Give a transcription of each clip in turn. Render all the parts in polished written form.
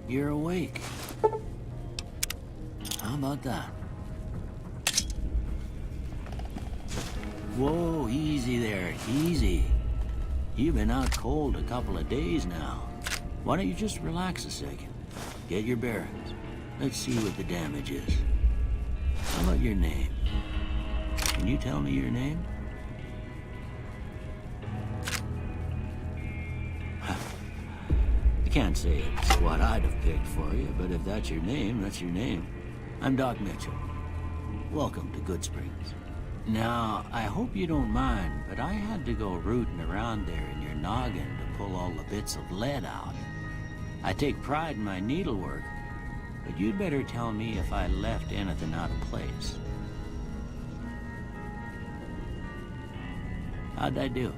you're awake. How about that? Whoa, easy there, easy. You've been out cold a couple of days now. Why don't you just relax a second? Get your bearings. Let's see what the damage is. How about your name? Can you tell me your name? I can't say it's what I'd have picked for you, but if that's your name, that's your name. I'm Doc Mitchell. Welcome to Goodsprings. Now, I hope you don't mind, but I had to go rooting around there in your noggin to pull all the bits of lead out. I take pride in my needlework, but you'd better tell me if I left anything out of place. How'd I do?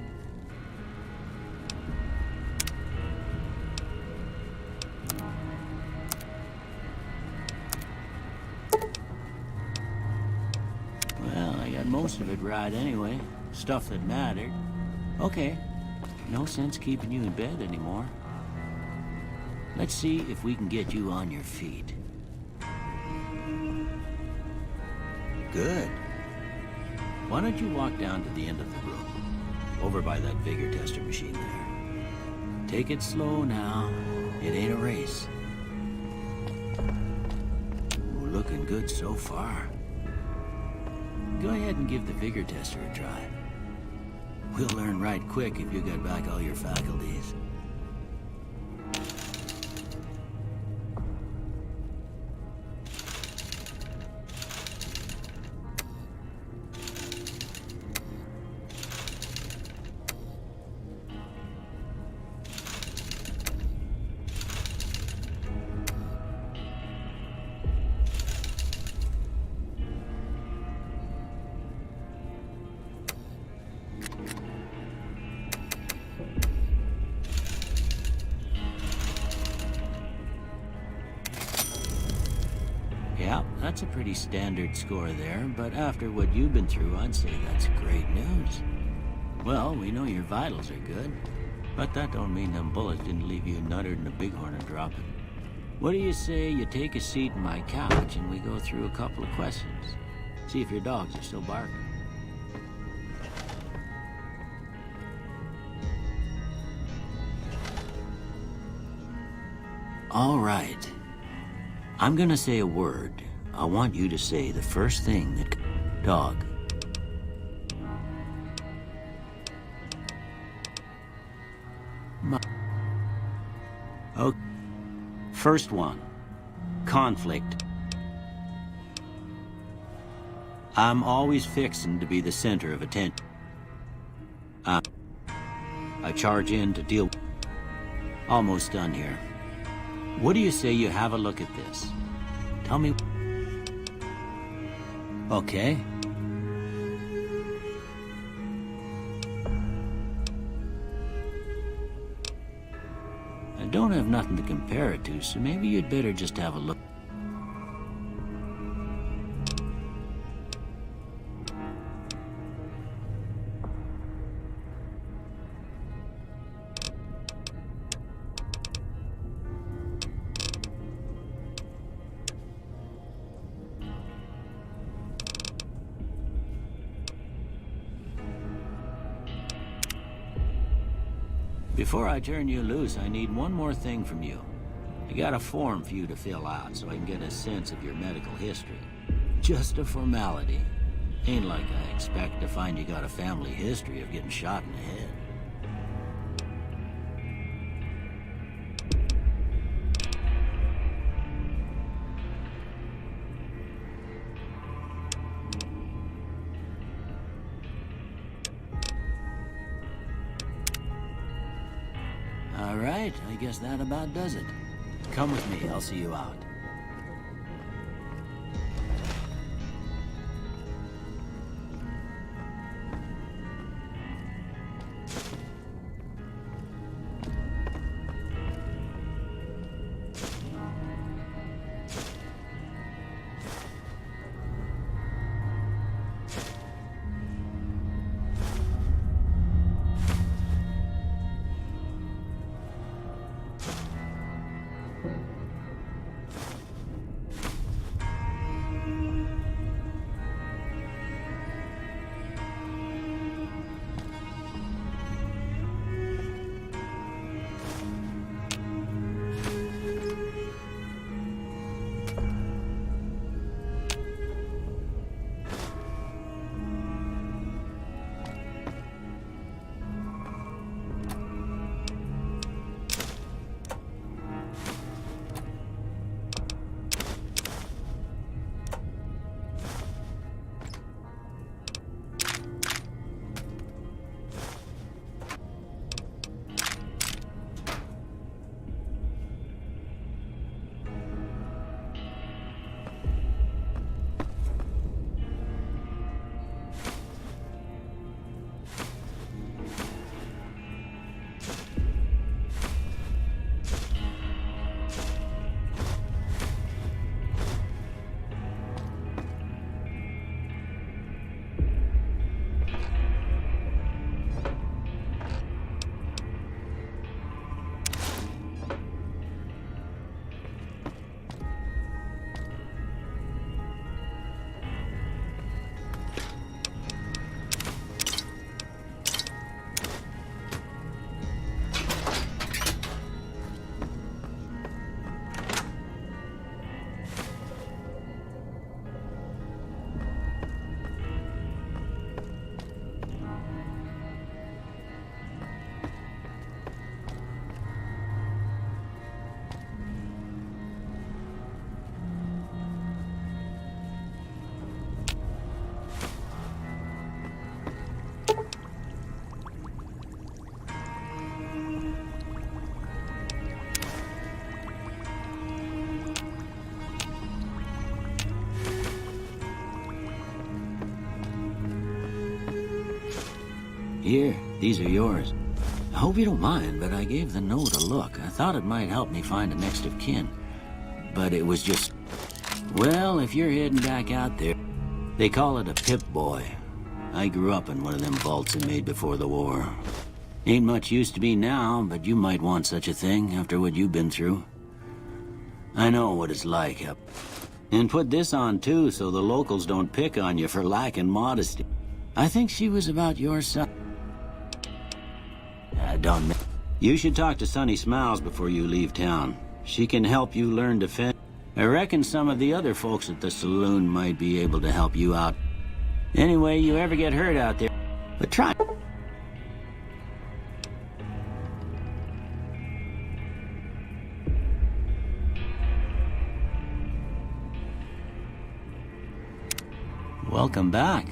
Well, I got most of it right anyway. Stuff that mattered. Okay. No sense keeping you in bed anymore. Let's see if we can get you on your feet. Good. Why don't you walk down to the end of the room? Over by that vigor tester machine there. Take it slow now. It ain't a race. Ooh, looking good so far. Go ahead and give the vigor tester a try. We'll learn right quick if you got back all your faculties. Yeah, that's a pretty standard score there, but after what you've been through, I'd say that's great news. Well, we know your vitals are good, but that don't mean them bullets didn't leave you nuttered and a bighorn dropping. What do you say you take a seat in my couch and we go through a couple of questions? See if your dogs are still barking. All right. I'm gonna say a word. I want you to say the first thing that... Dog. Okay. First one. Conflict. I'm always fixing to be the center of attention. I charge in to deal... Almost done here. What do you say you have a look at this? Tell me... Okay. I don't have nothing to compare it to, so maybe you'd better just have a look. Before I turn you loose, I need one more thing from you. I got a form for you to fill out so I can get a sense of your medical history. Just a formality. Ain't like I expect to find you got a family history of getting shot in the head. All right, I guess that about does it. Come with me, I'll see you out. Here, these are yours. I hope you don't mind, but I gave the note a look. I thought it might help me find a next of kin. But it was just... Well, if you're heading back out there, they call it a Pip-Boy. I grew up in one of them vaults they made before the war. Ain't much use to me now, but you might want such a thing after what you've been through. I know what it's like up. And put this on too, so the locals don't pick on you for lacking modesty. I think she was about your size. Don't. You should talk to Sunny Smiles before you leave town. She can help you learn to fend. I reckon some of the other folks at the saloon might be able to help you out. Anyway, you ever get hurt out there, but try. Welcome back.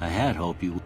I had hoped you...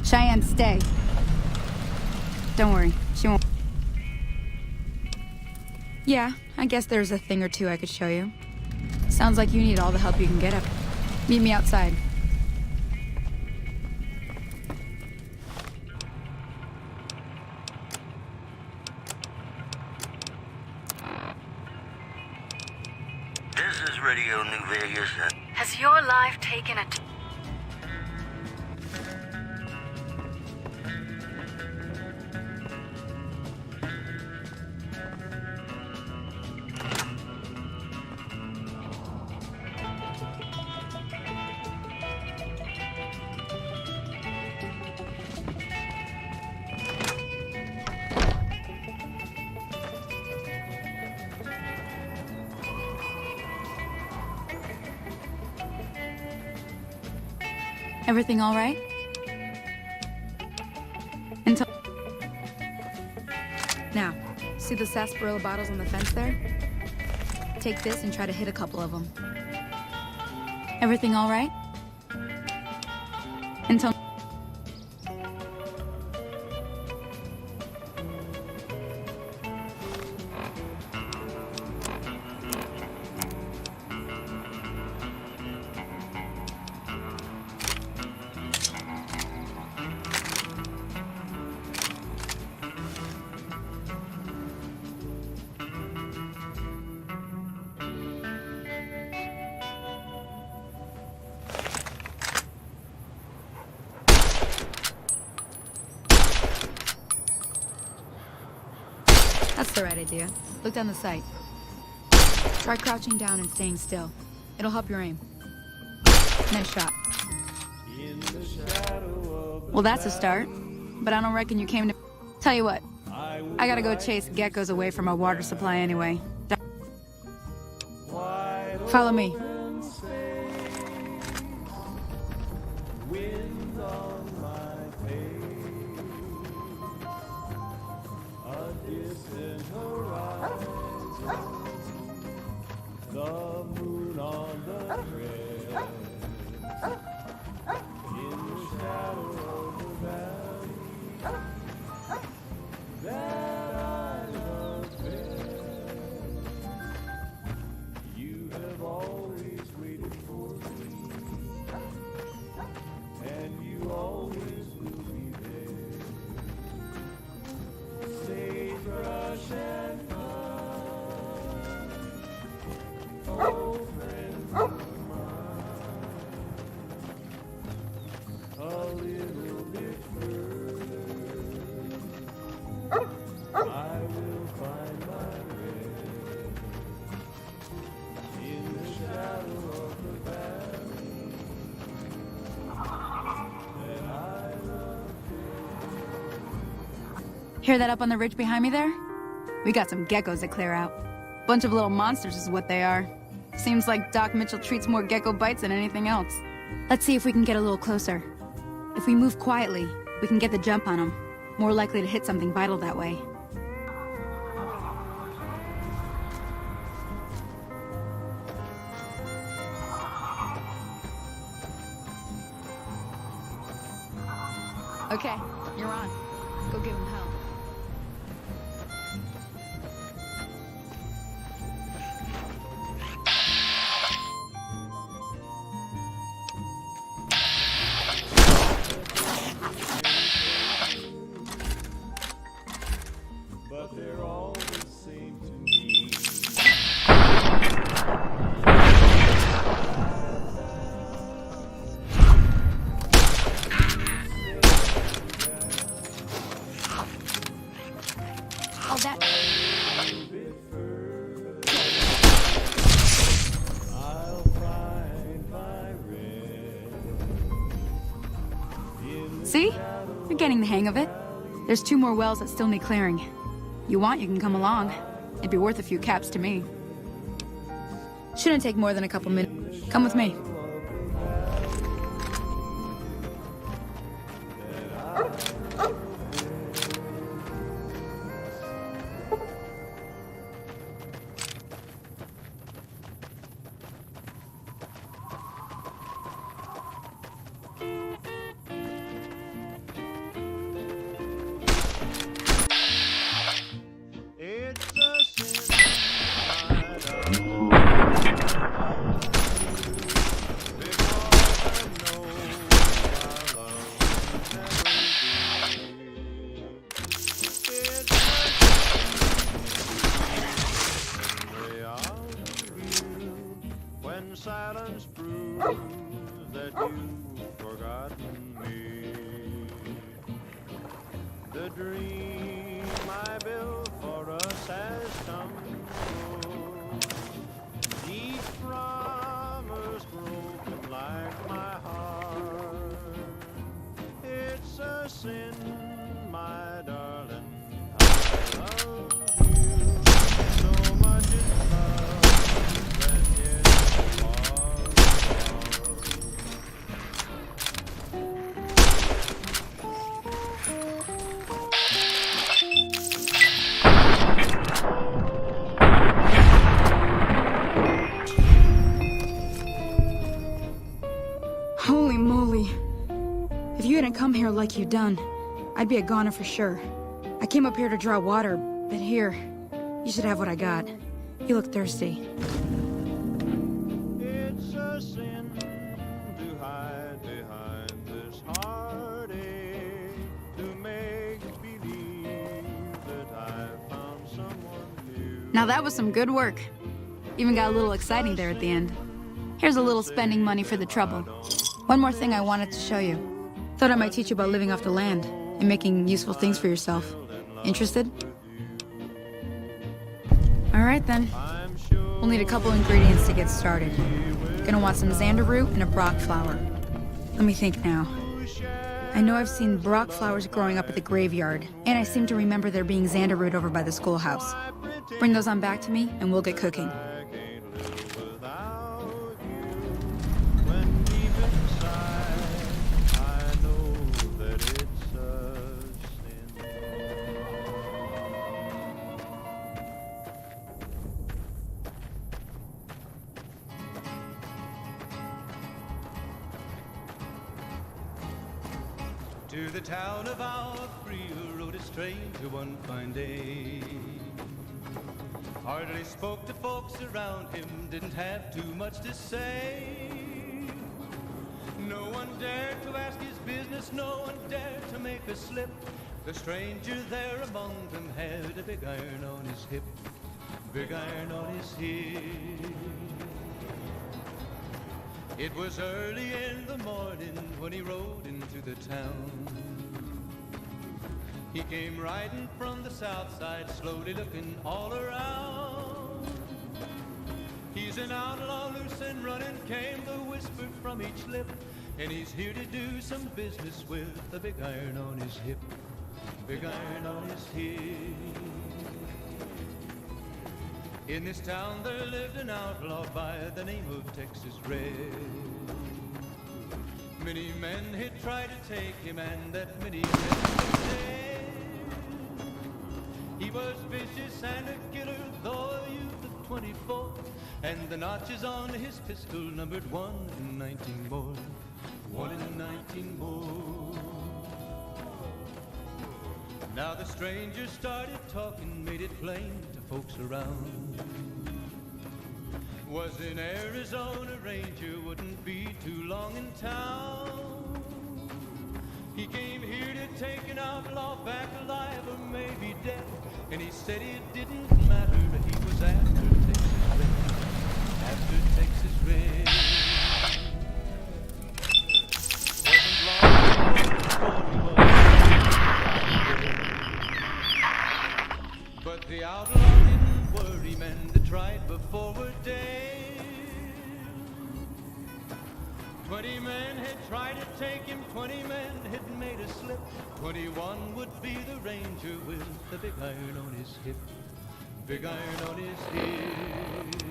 Cheyenne, stay. Don't worry, she won't. Yeah, I guess there's a thing or two I could show you. Sounds like you need all the help you can get up. Meet me outside. This is Radio New Vegas. Has your life taken a... Everything all right? Until... Now, see the sarsaparilla bottles on the fence there? Take this and try to hit a couple of them. Everything all right? Until... That's the right idea. Look down the sight. Try crouching down and staying still. It'll help your aim. Nice shot. Well, that's a start. But I don't reckon you came to... Tell you what. I gotta go chase geckos away from our water supply anyway. Follow me. Hear that up on the ridge behind me there? We got some geckos to clear out. Bunch of little monsters is what they are. Seems like Doc Mitchell treats more gecko bites than anything else. Let's see if we can get a little closer. If we move quietly, we can get the jump on them. More likely to hit something vital that way. Okay, you're on. Go give him hell. But they're all the same to me. Oh, that... I'll find my red. See? You're getting the hang of it. There's 2 more wells that still need clearing. You want, you can come along. It'd be worth a few caps to me. Shouldn't take more than a couple minutes. Come with me. It's a sin I don't because I know my love never be. It's a way of you when silence proves that you've forgotten me. The dream I built for us has come true. Each promise broken like my heart. It's a sin, my darling. I love you so much in love, and yet far, far. Holy moly. If you hadn't come here like you done, I'd be a goner for sure. I came up here to draw water, but here, you should have what I got. You look thirsty. It's a sin to hide behind this heartache, to make believe that I found someone new. Now that was some good work. Even got a little exciting there at the end. Here's a little spending money for the trouble. One more thing I wanted to show you. Thought I might teach you about living off the land and making useful things for yourself. Interested? All right then. We'll need a couple ingredients to get started. Gonna want some xander root and a brock flower. Let me think now. I know I've seen brock flowers growing up at the graveyard, and I seem to remember there being xander root over by the schoolhouse. Bring those on back to me, and we'll get cooking. I can't live without you. When deep inside, I know that it's a sin. To the town of our Brea rode a stranger one fine day. Hardly spoke to folks around him, didn't have too much to say. No one dared to ask his business, no one dared to make a slip. The stranger there among them had a big iron on his hip, big iron on his hip. It was early in the morning when he rode into the town. He came riding from the south side, slowly looking all around. He's an outlaw, loose and running, came the whisper from each lip. And he's here to do some business with the big iron on his hip, big iron on his hip. In this town there lived an outlaw by the name of Texas Red. Many men had tried to take him, and that many men were dead. He was vicious and a killer, though a youth of 24, and the notches on his pistol numbered 1 in 19 more. 1 in 19 more. Now the stranger started talking, made it plain to folks around. Was in Arizona Ranger, wouldn't be too long in town. He came here to take an outlaw back alive or maybe dead, and he said it didn't matter, he was after Texas Red. After Texas Red. Wasn't long before he was dead. But the outlaw didn't worry, men that tried before were dead. 20 men had tried to take him, 20 men had made a slip. 21 would be the ranger with the big iron on his hip. Big iron on his hip.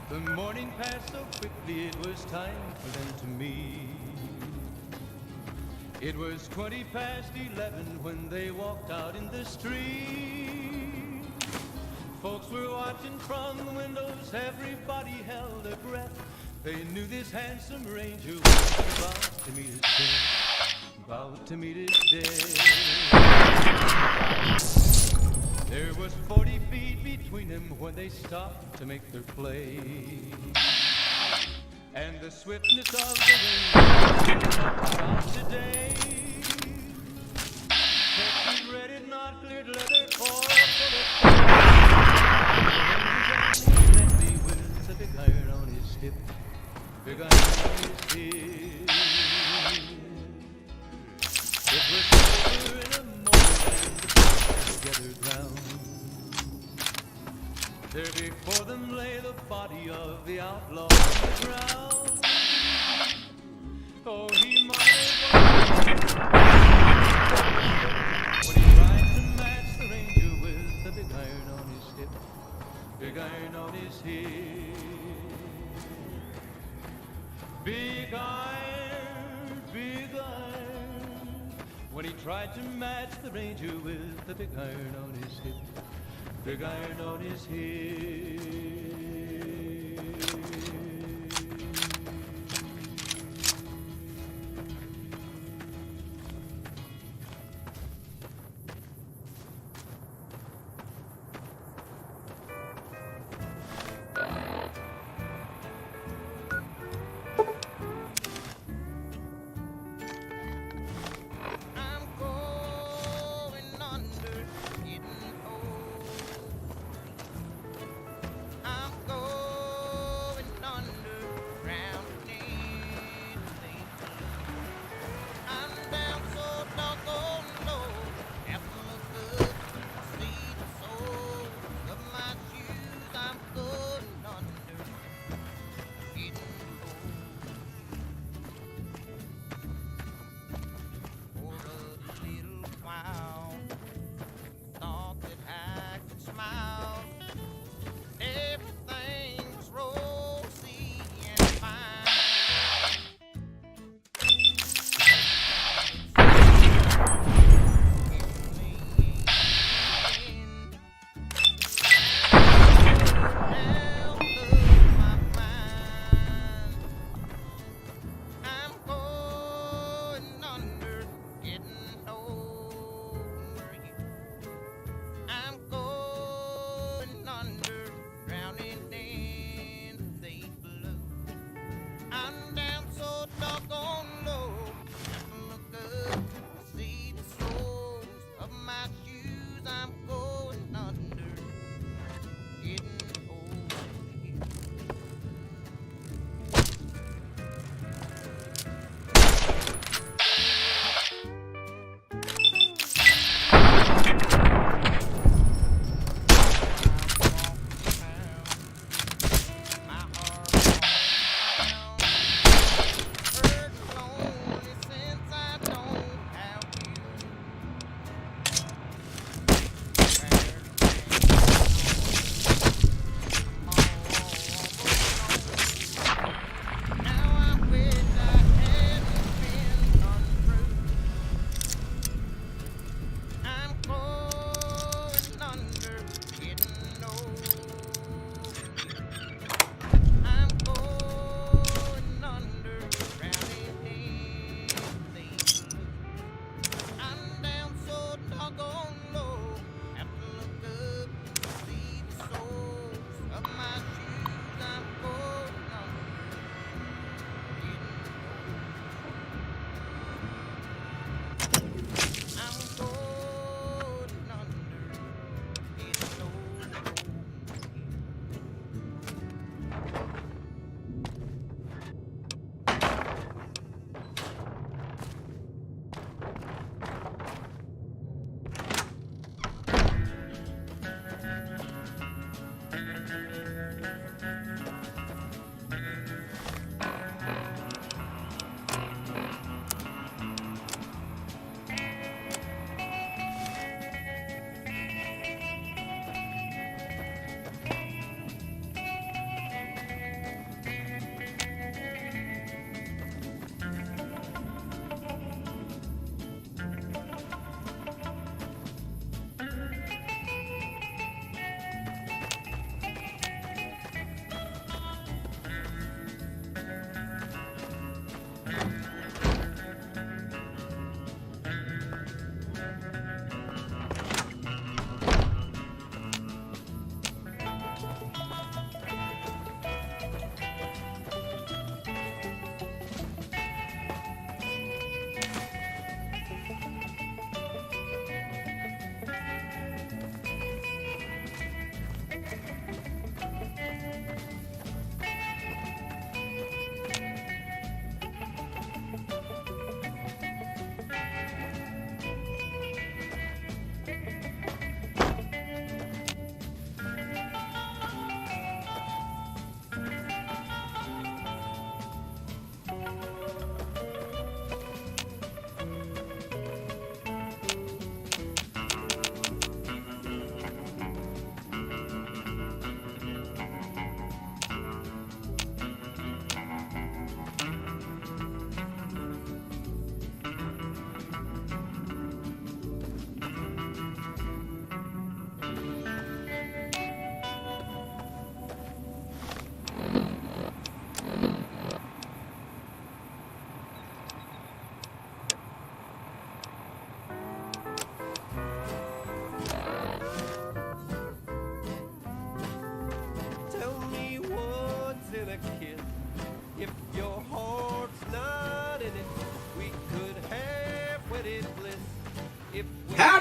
The morning passed so quickly, it was time for them to meet. It was 20 past 11 when they walked out in the street. Folks were watching from the windows, everybody held their breath. They knew this handsome ranger was about to meet his death. About to meet his death. There was 40 feet between them when they stopped to make their play. And the swiftness of the ranger stopped today. Texas Red had not cleared leather for a bullet. Friendly with a big iron on his hip. Big iron on his hip. It was over in a moment and the boys gathered round. There before them lay the body of the outlaw on the ground. Oh, he might have when he tried to match the ranger with the big iron on his hip. Big iron on his hip. Big iron, big iron. When he tried to match the ranger with the big iron on his hip. Big iron on his hip.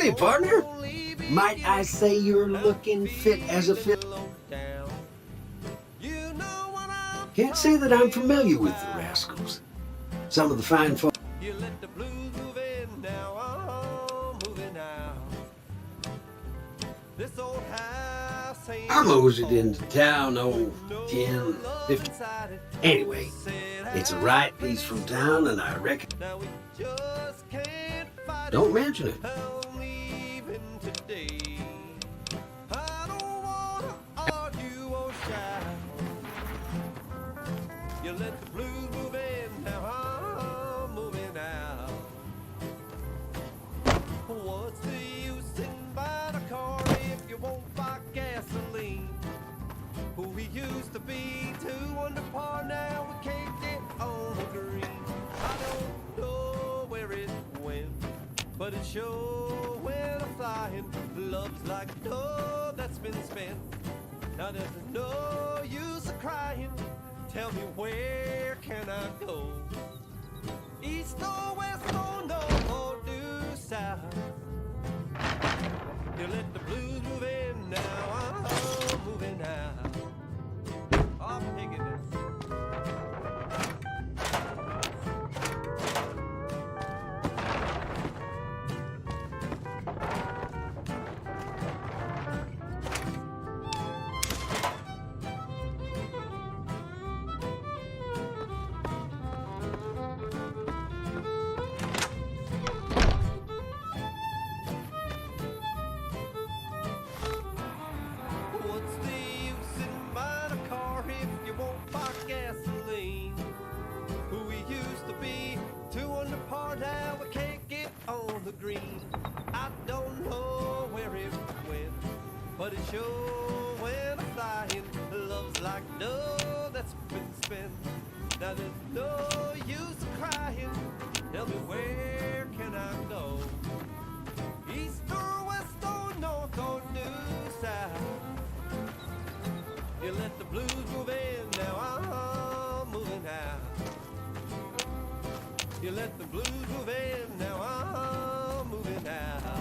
Howdy, partner. Might I say you're looking fit as a fit? Can't say that I'm familiar with the Rascals. Some of the fine folks. You let the blues move in now, I'm moving out. This old house ain't I moseyed into town, 10, 15. Anyway, it's a right piece from town, and I reckon. now we just can't fight Don't mention it. I'm leaving today. I don't wanna argue or shout. You let the blues move in, now I'm moving out. What's the use in buying a car if you won't buy gasoline? Who we used to be, 2 under par, now we can't get on the green. I don't know where it went, but it sure went a flying. Love's like no that's been spent. Now there's no use of crying. Tell me, where can I go? East or west or north or due south? You let the blues move in, now I'm moving out. I'm taking this. What's the use in buying a car if you won't buy gasoline? Who we used to be, 2 under par, now we can't get on the green. I don't know where it went, but it sure went a flying. Love's like no that's been spent. Now there's no use of crying. Tell me, where can I go? East or west or north or due south? You let the blues move in, now I'm moving out. You let the blues move in, now I'm moving out.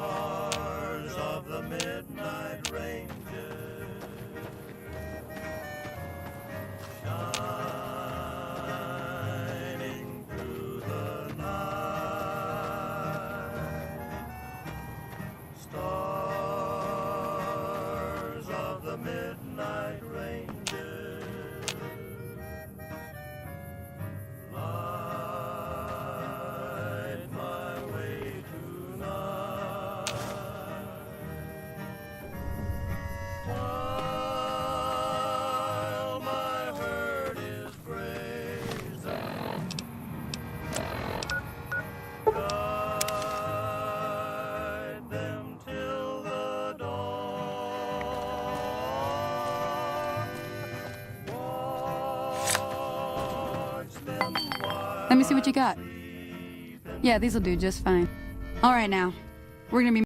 Stars of the midnight ranges, shining through the night. Stars of the midnight ranges, light my way tonight. While my herd is grazing, guide them till the dawn. Watch them while Let me see what you got. Yeah, these'll do just fine. All right now, we're gonna be